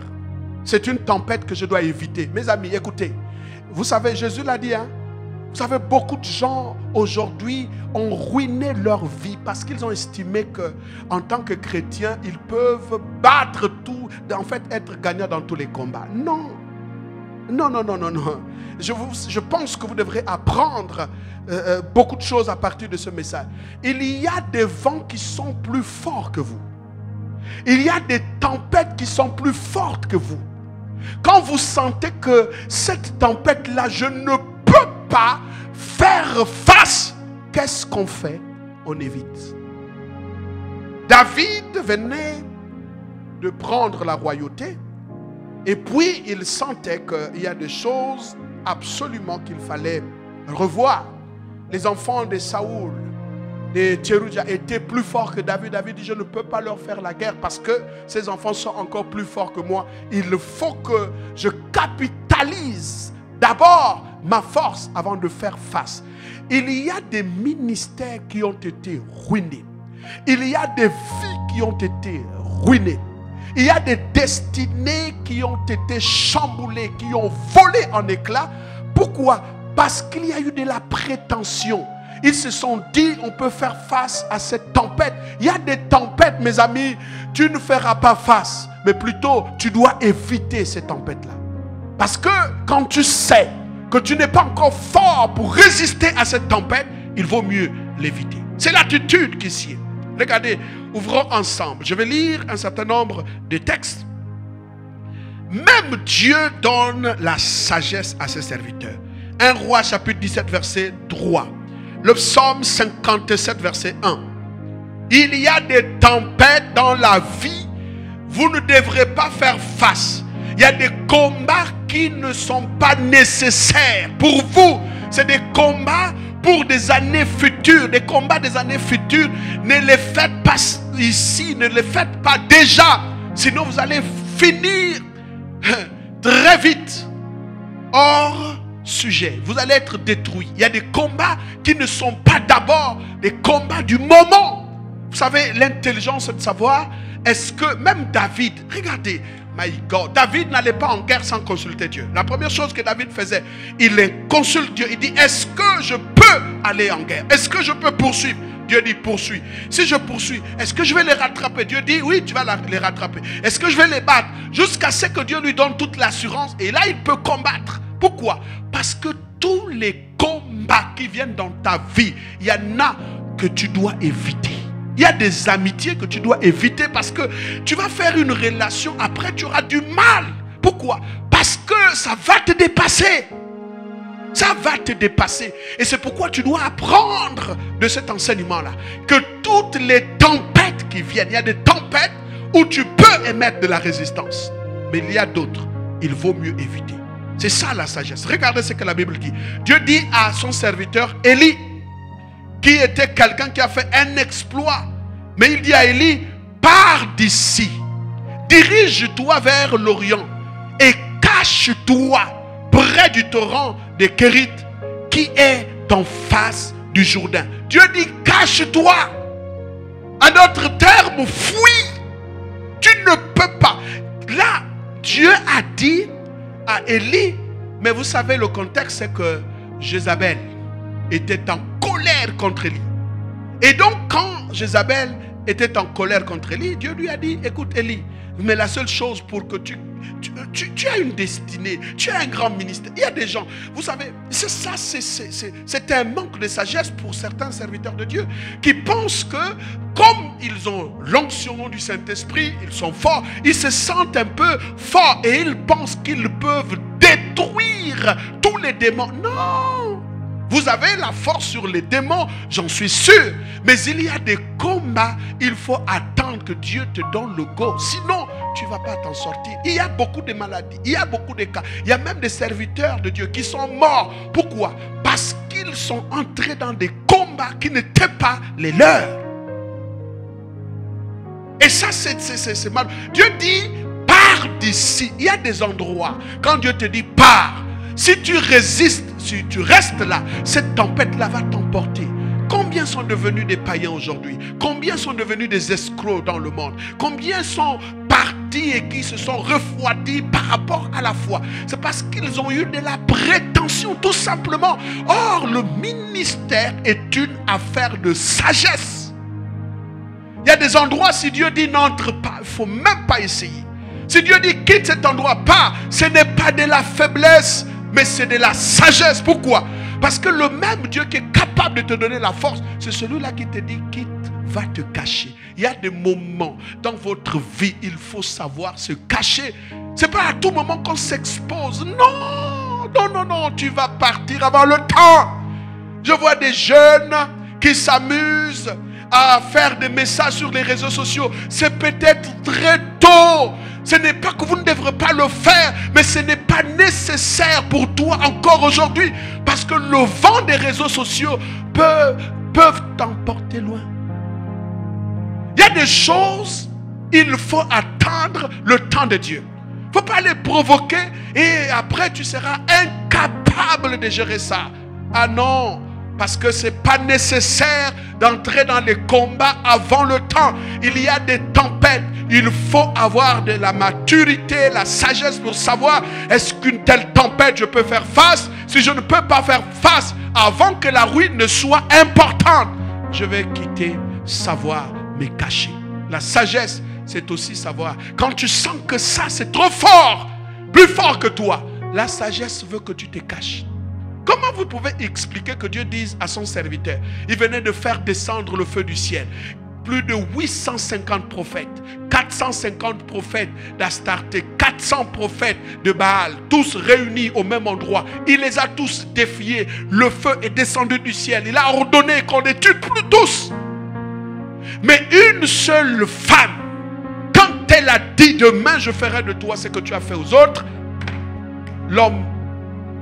C'est une tempête que je dois éviter. Mes amis, écoutez, vous savez, Jésus l'a dit, hein? Vous savez, beaucoup de gens aujourd'hui ont ruiné leur vie parce qu'ils ont estimé qu'en tant que chrétiens, ils peuvent battre tout, en fait être gagnants dans tous les combats. Non. Non, non, non, non, non. Je pense que vous devrez apprendre beaucoup de choses à partir de ce message. Il y a des vents qui sont plus forts que vous. Il y a des tempêtes qui sont plus fortes que vous. Quand vous sentez que cette tempête-là, je ne peux pas faire face, qu'est-ce qu'on fait? On évite. David venait de prendre la royauté et puis il sentait qu'il y a des choses absolument qu'il fallait revoir. Les enfants de Saoul, de Tsérouja étaient plus forts que David. David dit, je ne peux pas leur faire la guerre parce que ces enfants sont encore plus forts que moi. Il faut que je capitalise d'abord ma force avant de faire face. Il y a des ministères qui ont été ruinés. Il y a des vies qui ont été ruinées. Il y a des destinées qui ont été chamboulées, qui ont volé en éclats. Pourquoi? Parce qu'il y a eu de la prétention. Ils se sont dit, on peut faire face à cette tempête. Il y a des tempêtes, mes amis, tu ne feras pas face. Mais plutôt, tu dois éviter ces tempêtes-là. Parce que quand tu sais que tu n'es pas encore fort pour résister à cette tempête, il vaut mieux l'éviter. C'est l'attitude qui s'y est. Regardez, ouvrons ensemble. Je vais lire un certain nombre de textes. Même Dieu donne la sagesse à ses serviteurs. 1 Roi chapitre 17 verset 3. Le psaume 57 verset 1. Il y a des tempêtes dans la vie. Vous ne devrez pas faire face. Il y a des combats qui ne sont pas nécessaires pour vous. C'est des combats pour des années futures. Des combats des années futures. Ne les faites pas ici. Ne les faites pas déjà. Sinon vous allez finir très vite hors sujet. Vous allez être détruit. Il y a des combats qui ne sont pas d'abord des combats du moment. Vous savez, l'intelligence de savoir, est-ce que même David, regardez, my God, David n'allait pas en guerre sans consulter Dieu. La première chose que David faisait, il consulte Dieu. Il dit, est-ce que je peux aller en guerre? Est-ce que je peux poursuivre? Dieu dit, poursuis. Si je poursuis, est-ce que je vais les rattraper? Dieu dit, oui, tu vas les rattraper. Est-ce que je vais les battre? Jusqu'à ce que Dieu lui donne toute l'assurance. Et là, il peut combattre. Pourquoi? Parce que tous les combats qui viennent dans ta vie, il y en a que tu dois éviter. Il y a des amitiés que tu dois éviter parce que tu vas faire une relation, après tu auras du mal. Pourquoi? Parce que ça va te dépasser. Ça va te dépasser. Et c'est pourquoi tu dois apprendre de cet enseignement-là. Que toutes les tempêtes qui viennent, il y a des tempêtes où tu peux émettre de la résistance. Mais il y a d'autres, il vaut mieux éviter. C'est ça la sagesse. Regardez ce que la Bible dit. Dieu dit à son serviteur Élie, qui était quelqu'un qui a fait un exploit. Mais il dit à Élie, pars d'ici, dirige-toi vers l'Orient et cache-toi près du torrent de Kérit qui est en face du Jourdain. Dieu dit, cache-toi. En d'autres termes, fuis. Tu ne peux pas. Là, Dieu a dit à Élie, mais vous savez, le contexte, c'est que Jézabel était en colère contre Élie. Et donc, quand Jézabel était en colère contre Élie, Dieu lui a dit, écoute Élie, mais la seule chose pour que tu as une destinée, tu as un grand ministère. Il y a des gens, vous savez, c'est un manque de sagesse pour certains serviteurs de Dieu qui pensent que comme ils ont l'onction du Saint-Esprit, ils sont forts, ils se sentent un peu forts et ils pensent qu'ils peuvent détruire tous les démons. Non! Vous avez la force sur les démons, j'en suis sûr. Mais il y a des combats, il faut attendre que Dieu te donne le go. Sinon, tu ne vas pas t'en sortir. Il y a beaucoup de maladies, il y a beaucoup de cas. Il y a même des serviteurs de Dieu qui sont morts. Pourquoi? Parce qu'ils sont entrés dans des combats qui n'étaient pas les leurs. Et ça, c'est mal. Dieu dit, pars d'ici. Il y a des endroits, quand Dieu te dit, pars. Si tu résistes, si tu restes là, cette tempête-là va t'emporter. Combien sont devenus des païens aujourd'hui? Combien sont devenus des escrocs dans le monde? Combien sont partis et qui se sont refroidis par rapport à la foi? C'est parce qu'ils ont eu de la prétention, tout simplement. Or, le ministère est une affaire de sagesse. Il y a des endroits, si Dieu dit n'entre pas, il ne faut même pas essayer. Si Dieu dit quitte cet endroit, pas, ce n'est pas de la faiblesse, mais c'est de la sagesse. Pourquoi? Parce que le même Dieu qui est capable de te donner la force, c'est celui-là qui te dit quitte, va te cacher. Il y a des moments dans votre vie, il faut savoir se cacher. Ce n'est pas à tout moment qu'on s'expose. Non, non, non, non, tu vas partir avant le temps. Je vois des jeunes qui s'amusent à faire des messages sur les réseaux sociaux. C'est peut-être très tôt. Ce n'est pas que vous ne devrez pas le faire, mais ce n'est pas nécessaire pour toi encore aujourd'hui. Parce que le vent des réseaux sociaux peuvent t'emporter loin. Il y a des choses, il faut attendre le temps de Dieu. Il ne faut pas les provoquer et après tu seras incapable de gérer ça. Ah non! Parce que ce n'est pas nécessaire d'entrer dans les combats avant le temps. Il y a des tempêtes. Il faut avoir de la maturité, la sagesse pour savoir est-ce qu'une telle tempête je peux faire face. Si je ne peux pas faire face avant que la ruine ne soit importante, je vais quitter, savoir me cacher. La sagesse, c'est aussi savoir. Quand tu sens que ça c'est trop fort, plus fort que toi, la sagesse veut que tu te caches. Comment vous pouvez expliquer que Dieu dise à son serviteur, il venait de faire descendre le feu du ciel, plus de 850 prophètes, 450 prophètes d'Astarté, 400 prophètes de Baal, tous réunis au même endroit. Il les a tous défiés. Le feu est descendu du ciel. Il a ordonné qu'on les tue plus tous. Mais une seule femme, quand elle a dit demain je ferai de toi ce que tu as fait aux autres, l'homme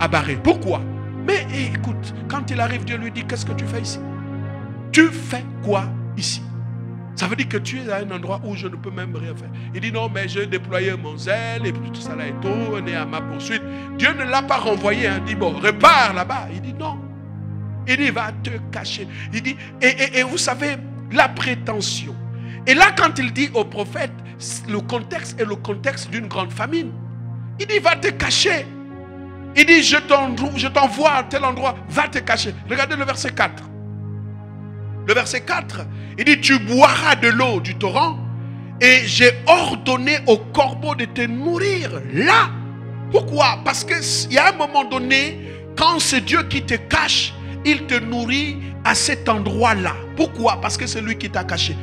a barré. Pourquoi? Mais écoute, quand il arrive, Dieu lui dit, qu'est-ce que tu fais ici? Tu fais quoi ici? Ça veut dire que tu es à un endroit où je ne peux même rien faire. Il dit non, mais j'ai déployé mon zèle et puis tout ça là et tout, on est à ma poursuite. Dieu ne l'a pas renvoyé, hein. Il dit bon, repars là-bas. Il dit non. Il dit va te cacher. Il dit, et vous savez, la prétention. Et là, quand il dit au prophète, le contexte est le contexte d'une grande famine. Il dit va te cacher. Il dit, je t'envoie à tel endroit, va te cacher. Regardez le verset 4. Le verset 4, il dit, tu boiras de l'eau du torrent et j'ai ordonné au corbeau de te nourrir là. Pourquoi? Parce qu'il y a un moment donné, quand c'est Dieu qui te cache, il te nourrit à cet endroit-là. Pourquoi? Parce que c'est lui qui t'a caché.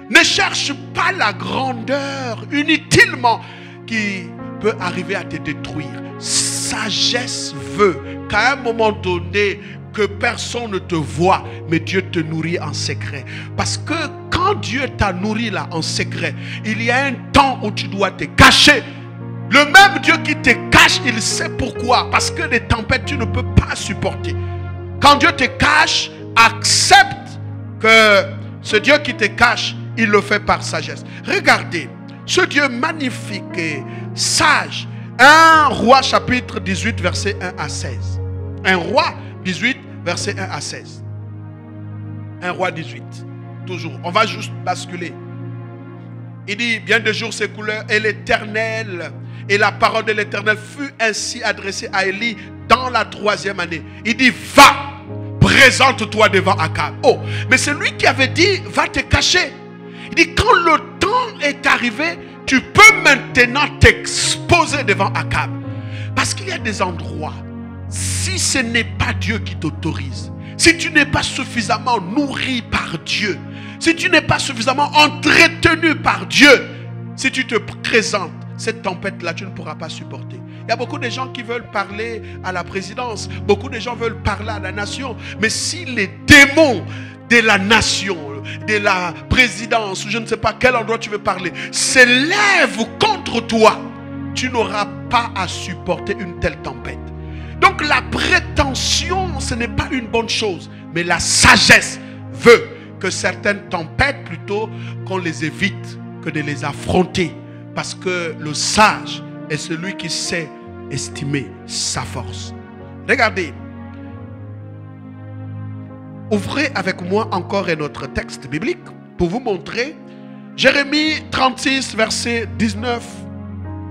Ne cherche pas la grandeur inutilement qui peut arriver à te détruire. Sagesse veut qu'à un moment donné, que personne ne te voit, mais Dieu te nourrit en secret. Parce que quand Dieu t'a nourri là en secret, il y a un temps où tu dois te cacher. Le même Dieu qui te cache, il sait pourquoi. Parce que les tempêtes, tu ne peux pas supporter. Quand Dieu te cache, accepte que ce Dieu qui te cache, il le fait par sagesse. Regardez, ce Dieu magnifique et sage. 1 Roi chapitre 18 verset 1 à 16. 1 Roi 18 verset 1 à 16. 1 Roi 18. Toujours. On va juste basculer. Il dit, bien des jours s'écoulèrent et l'Éternel, et la parole de l'Éternel fut ainsi adressée à Élie dans la 3e année. Il dit, va, présente-toi devant Akab. Oh, mais c'est lui qui avait dit, va te cacher. Il dit, quand le temps est arrivé, tu peux maintenant t'exposer devant Akab. Parce qu'il y a des endroits, si ce n'est pas Dieu qui t'autorise, si tu n'es pas suffisamment nourri par Dieu, si tu n'es pas suffisamment entretenu par Dieu, si tu te présentes, cette tempête-là, tu ne pourras pas supporter. Il y a beaucoup de gens qui veulent parler à la présidence, beaucoup de gens veulent parler à la nation, mais si les démons de la nation, de la présidence, ou je ne sais pas quel endroit tu veux parler, s'élèvent contre toi, tu n'auras pas à supporter une telle tempête. Donc la prétention, ce n'est pas une bonne chose, mais la sagesse veut que certaines tempêtes, plutôt qu'on les évite que de les affronter. Parce que le sage est celui qui sait estimer sa force. Regardez. Ouvrez avec moi encore un autre texte biblique pour vous montrer. Jérémie 36, verset 19.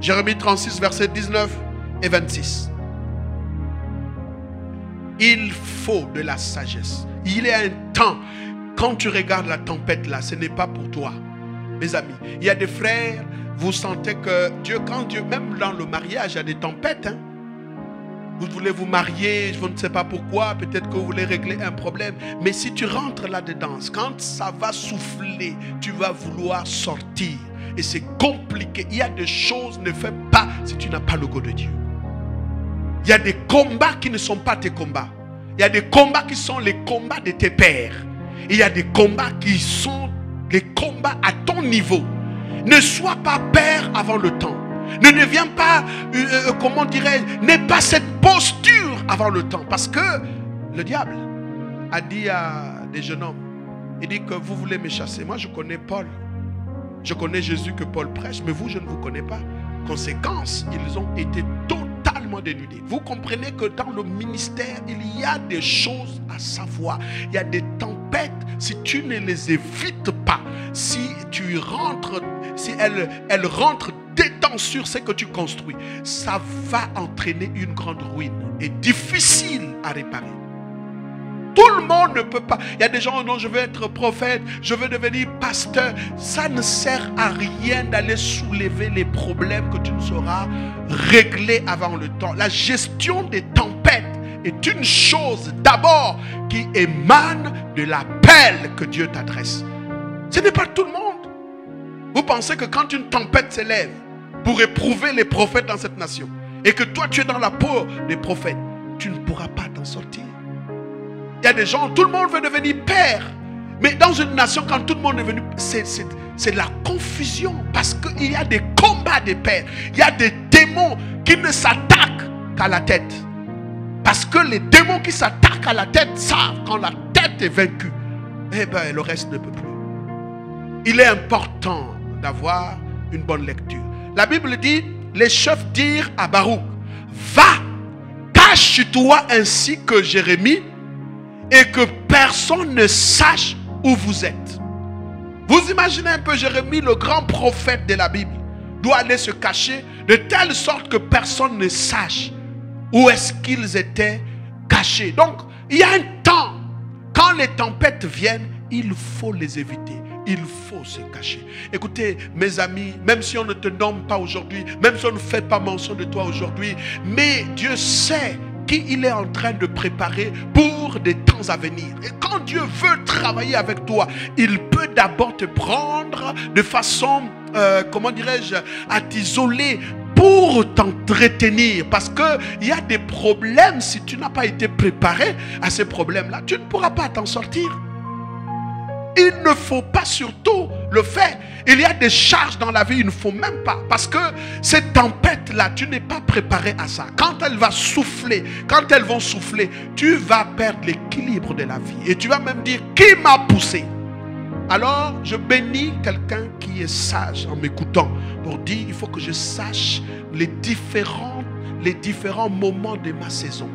Jérémie 36, verset 19 et 26. Il faut de la sagesse. Il y a un temps, quand tu regardes la tempête là, ce n'est pas pour toi. Mes amis, il y a des frères, vous sentez que Dieu, quand Dieu, même dans le mariage, il y a des tempêtes. Hein? Vous voulez vous marier, je ne sais pas pourquoi, peut-être que vous voulez régler un problème. Mais si tu rentres là-dedans, quand ça va souffler, tu vas vouloir sortir. Et c'est compliqué. Il y a des choses, ne fais pas si tu n'as pas le goût de Dieu. Il y a des combats qui ne sont pas tes combats. Il y a des combats qui sont les combats de tes pères. Il y a des combats qui sont les combats à ton niveau. Ne sois pas père avant le temps. Ne deviens pas, comment dirais-je, n'aie pas cette posture avant le temps. Parce que le diable a dit à des jeunes hommes, il dit que vous voulez me chasser. Moi je connais Paul. Je connais Jésus que Paul prêche, mais vous je ne vous connais pas. Conséquence, ils ont été totalement dénudés. Vous comprenez que dans le ministère, il y a des choses à savoir. Il y a des tempêtes, si tu ne les évites pas, si tu rentres, si elles rentrent dedans sur ce que tu construis, ça va entraîner une grande ruine et difficile à réparer. Tout le monde ne peut pas. Il y a des gens, non, je veux être prophète, je veux devenir pasteur. Ça ne sert à rien d'aller soulever les problèmes que tu ne sauras régler avant le temps. La gestion des tempêtes est une chose d'abord qui émane de l'appel que Dieu t'adresse. Ce n'est pas tout le monde. Vous pensez que quand une tempête s'élève pour éprouver les prophètes dans cette nation et que toi tu es dans la peau des prophètes, tu ne pourras pas t'en sortir. Il y a des gens, tout le monde veut devenir père. Mais dans une nation, quand tout le monde est venu, c'est la confusion. Parce qu'il y a des combats des pères. Il y a des démons qui ne s'attaquent qu'à la tête. Parce que les démons qui s'attaquent à la tête savent quand la tête est vaincue, eh bien le reste ne peut plus. Il est important d'avoir une bonne lecture. La Bible dit, les chefs dirent à Baruch, va, cache-toi ainsi que Jérémie, et que personne ne sache où vous êtes. Vous imaginez un peu Jérémie, le grand prophète de la Bible, doit aller se cacher de telle sorte que personne ne sache où est-ce qu'ils étaient cachés. Donc, il y a un temps, quand les tempêtes viennent, il faut les éviter. Il faut se cacher. Écoutez, mes amis, même si on ne te nomme pas aujourd'hui, même si on ne fait pas mention de toi aujourd'hui, mais Dieu sait qui il est en train de préparer pour des temps à venir. Et quand Dieu veut travailler avec toi, il peut d'abord te prendre de façon, comment dirais-je, à t'isoler pour t'entretenir. Parce qu'il y a des problèmes, si tu n'as pas été préparé à ces problèmes-là, tu ne pourras pas t'en sortir. Il ne faut pas surtout le faire. Il y a des charges dans la vie, il ne faut même pas. Parce que ces tempêtes tempêtes-là, tu n'es pas préparé à ça. Quand elles vont souffler, tu vas perdre l'équilibre de la vie. Et tu vas même dire, qui m'a poussé? Alors, je bénis quelqu'un qui est sage en m'écoutant pour dire, il faut que je sache les différents moments de ma saison.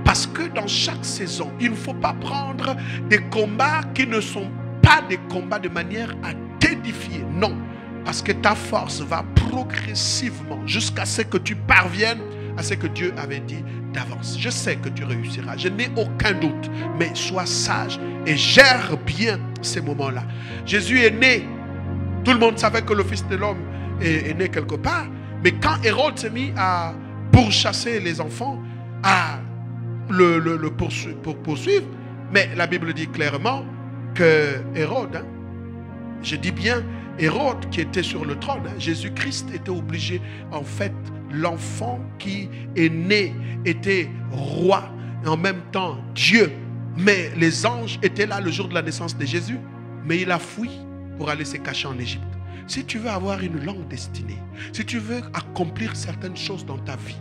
Parce que dans chaque saison, il ne faut pas prendre des combats qui ne sont pas des combats de manière à t'édifier. Non, parce que ta force va progressivement jusqu'à ce que tu parviennes à ce que Dieu avait dit d'avance. Je sais que tu réussiras, je n'ai aucun doute, mais sois sage et gère bien ces moments-là. Jésus est né, tout le monde savait que le Fils de l'homme est né quelque part, mais quand Hérode s'est mis à pourchasser les enfants, à le poursuivre, mais la Bible dit clairement que Hérode, je dis bien Hérode qui était sur le trône, Jésus-Christ était obligé, en fait, l'enfant qui est né était roi et en même temps Dieu. Mais les anges étaient là le jour de la naissance de Jésus, mais il a fui pour aller se cacher en Égypte. Si tu veux avoir une longue destinée, si tu veux accomplir certaines choses dans ta vie,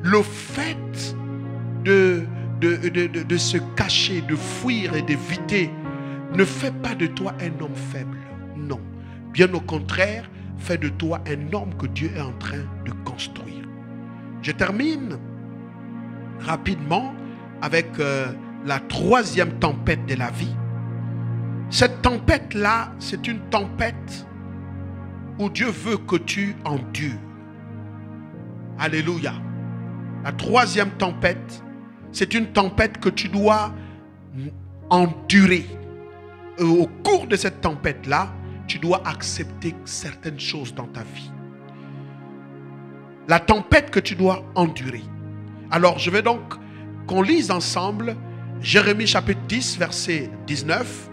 le fait de se cacher, de fuir et d'éviter ne fait pas de toi un homme faible. Non. Bien au contraire, fait de toi un homme que Dieu est en train de construire. Je termine rapidement avec la troisième tempête de la vie. Cette tempête-là, c'est une tempête où Dieu veut que tu endures. Alléluia. La troisième tempête, c'est une tempête que tu dois endurer. Et au cours de cette tempête-là, tu dois accepter certaines choses dans ta vie. La tempête que tu dois endurer. Alors, je vais donc qu'on lise ensemble Jérémie chapitre 10, verset 19.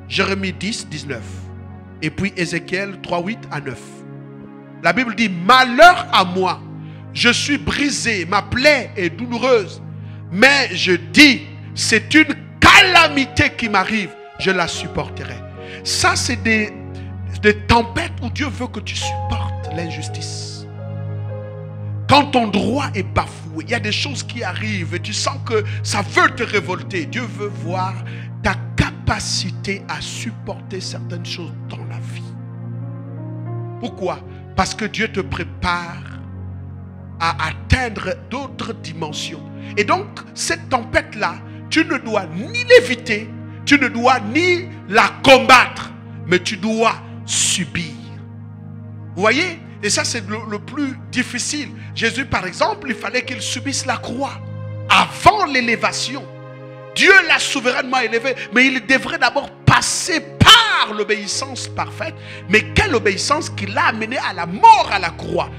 Jérémie 10, 19. Et puis Ézéchiel 3, 8 à 9. La Bible dit, malheur à moi, je suis brisé, ma plaie est douloureuse. Mais je dis, c'est une calamité qui m'arrive, je la supporterai. Ça, c'est des tempêtes où Dieu veut que tu supportes l'injustice. Quand ton droit est bafoué, il y a des choses qui arrivent et tu sens que ça veut te révolter. Dieu veut voir ta capacité à supporter certaines choses dans la vie. Pourquoi? Parce que Dieu te prépare à atteindre d'autres dimensions. Et donc, cette tempête-là, tu ne dois ni l'éviter, tu ne dois ni la combattre, mais tu dois subir. Vous voyez? Et ça, c'est le plus difficile. Jésus, par exemple, il fallait qu'il subisse la croix avant l'élévation. Dieu l'a souverainement élevé, mais il devrait d'abord passer par l'obéissance parfaite. Mais quelle obéissance qui l'a amené à la mort à la croix.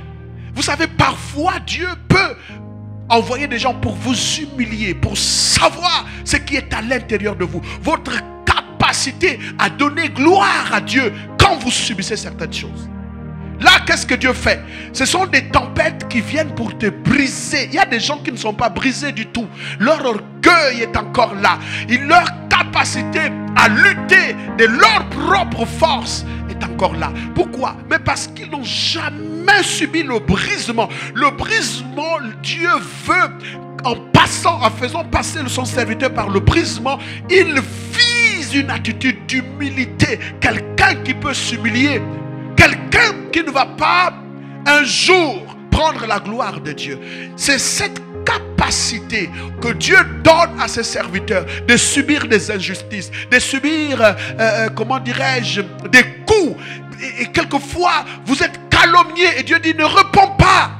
Vous savez, parfois, Dieu peut envoyer des gens pour vous humilier, pour savoir ce qui est à l'intérieur de vous. Votre capacité à donner gloire à Dieu quand vous subissez certaines choses. Là, qu'est-ce que Dieu fait? Ce sont des tempêtes qui viennent pour te briser. Il y a des gens qui ne sont pas brisés du tout. Leur orgueil est encore là. Leur capacité à lutter de leur propre force est encore là. Pourquoi? Mais parce qu'ils n'ont jamais subi le brisement. Le brisement, Dieu veut, en faisant passer son serviteur par le brisement, il vise une attitude d'humilité. Quelqu'un qui peut s'humilier. Quelqu'un qui ne va pas un jour prendre la gloire de Dieu. C'est cette capacité que Dieu donne à ses serviteurs de subir des injustices, de subir, comment dirais-je, des coups. Et quelquefois, vous êtes calomnié et Dieu dit ne réponds pas.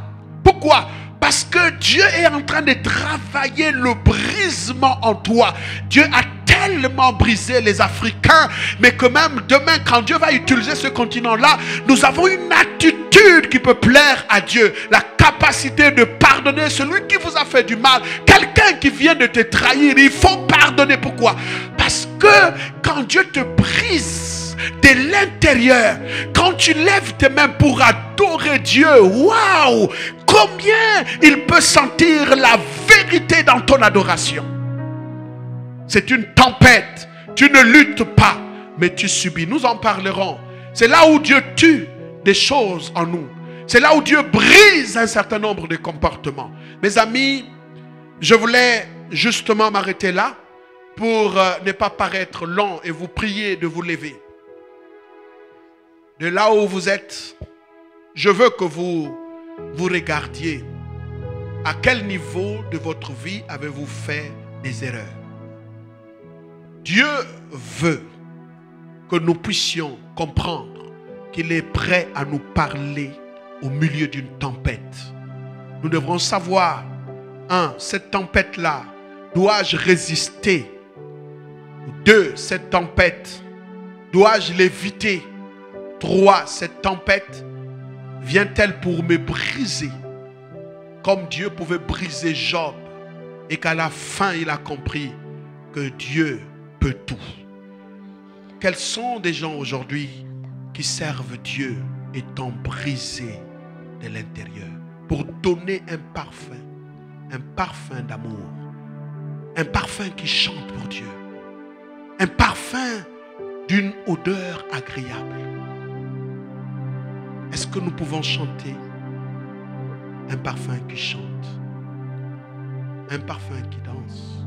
Pourquoi? Parce que Dieu est en train de travailler le brisement en toi. Dieu a tellement brisé les Africains, mais que même demain, quand Dieu va utiliser ce continent-là, nous avons une attitude qui peut plaire à Dieu. La capacité de pardonner celui qui vous a fait du mal. Quelqu'un qui vient de te trahir, il faut pardonner. Pourquoi? Parce que quand Dieu te brise de l'intérieur, quand tu lèves tes mains pour adorer Dieu, waouh, combien il peut sentir la vérité dans ton adoration. C'est une tempête. Tu ne luttes pas, mais tu subis. Nous en parlerons. C'est là où Dieu tue des choses en nous. C'est là où Dieu brise un certain nombre de comportements. Mes amis, je voulais justement m'arrêter là pour ne pas paraître lent et vous prier de vous lever. De là où vous êtes, je veux que vous regardiez à quel niveau de votre vie avez-vous fait des erreurs. Dieu veut que nous puissions comprendre qu'il est prêt à nous parler au milieu d'une tempête. Nous devrons savoir, 1, cette tempête-là, dois-je résister? 2, cette tempête, dois-je l'éviter? 3, cette tempête, vient-elle pour me briser? Comme Dieu pouvait briser Job et qu'à la fin il a compris que Dieu peut tout. Quels sont des gens aujourd'hui qui servent Dieu étant brisés de l'intérieur pour donner un parfum d'amour, un parfum qui chante pour Dieu, un parfum d'une odeur agréable? Est-ce que nous pouvons chanter un parfum qui chante, un parfum qui danse?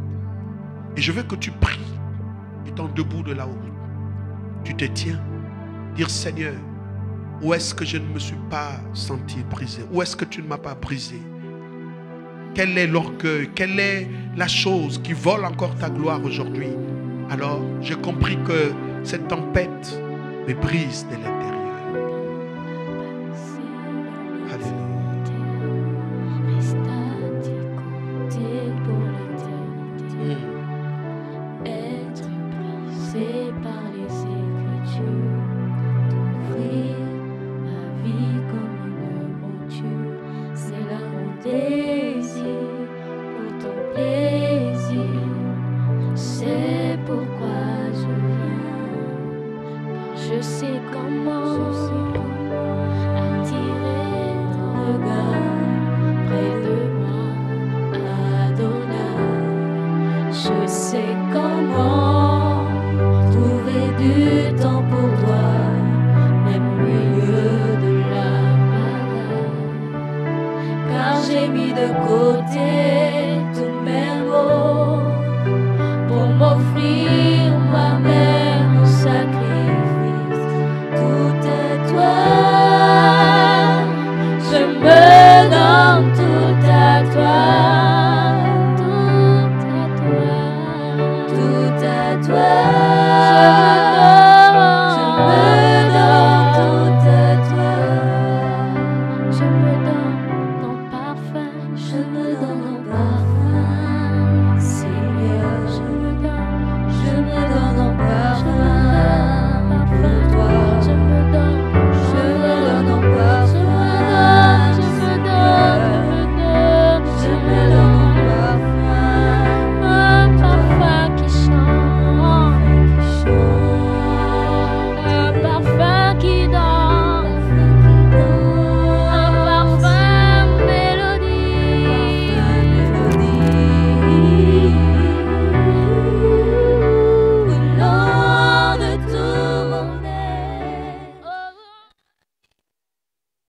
Et je veux que tu pries, étant debout de là où tu te tiens, dire: Seigneur, où est-ce que je ne me suis pas senti brisé? Où est-ce que tu ne m'as pas brisé? Quel est l'orgueil? Quelle est la chose qui vole encore ta gloire aujourd'hui? Alors, j'ai compris que cette tempête me brise de l'intérieur. J'ai mis de côté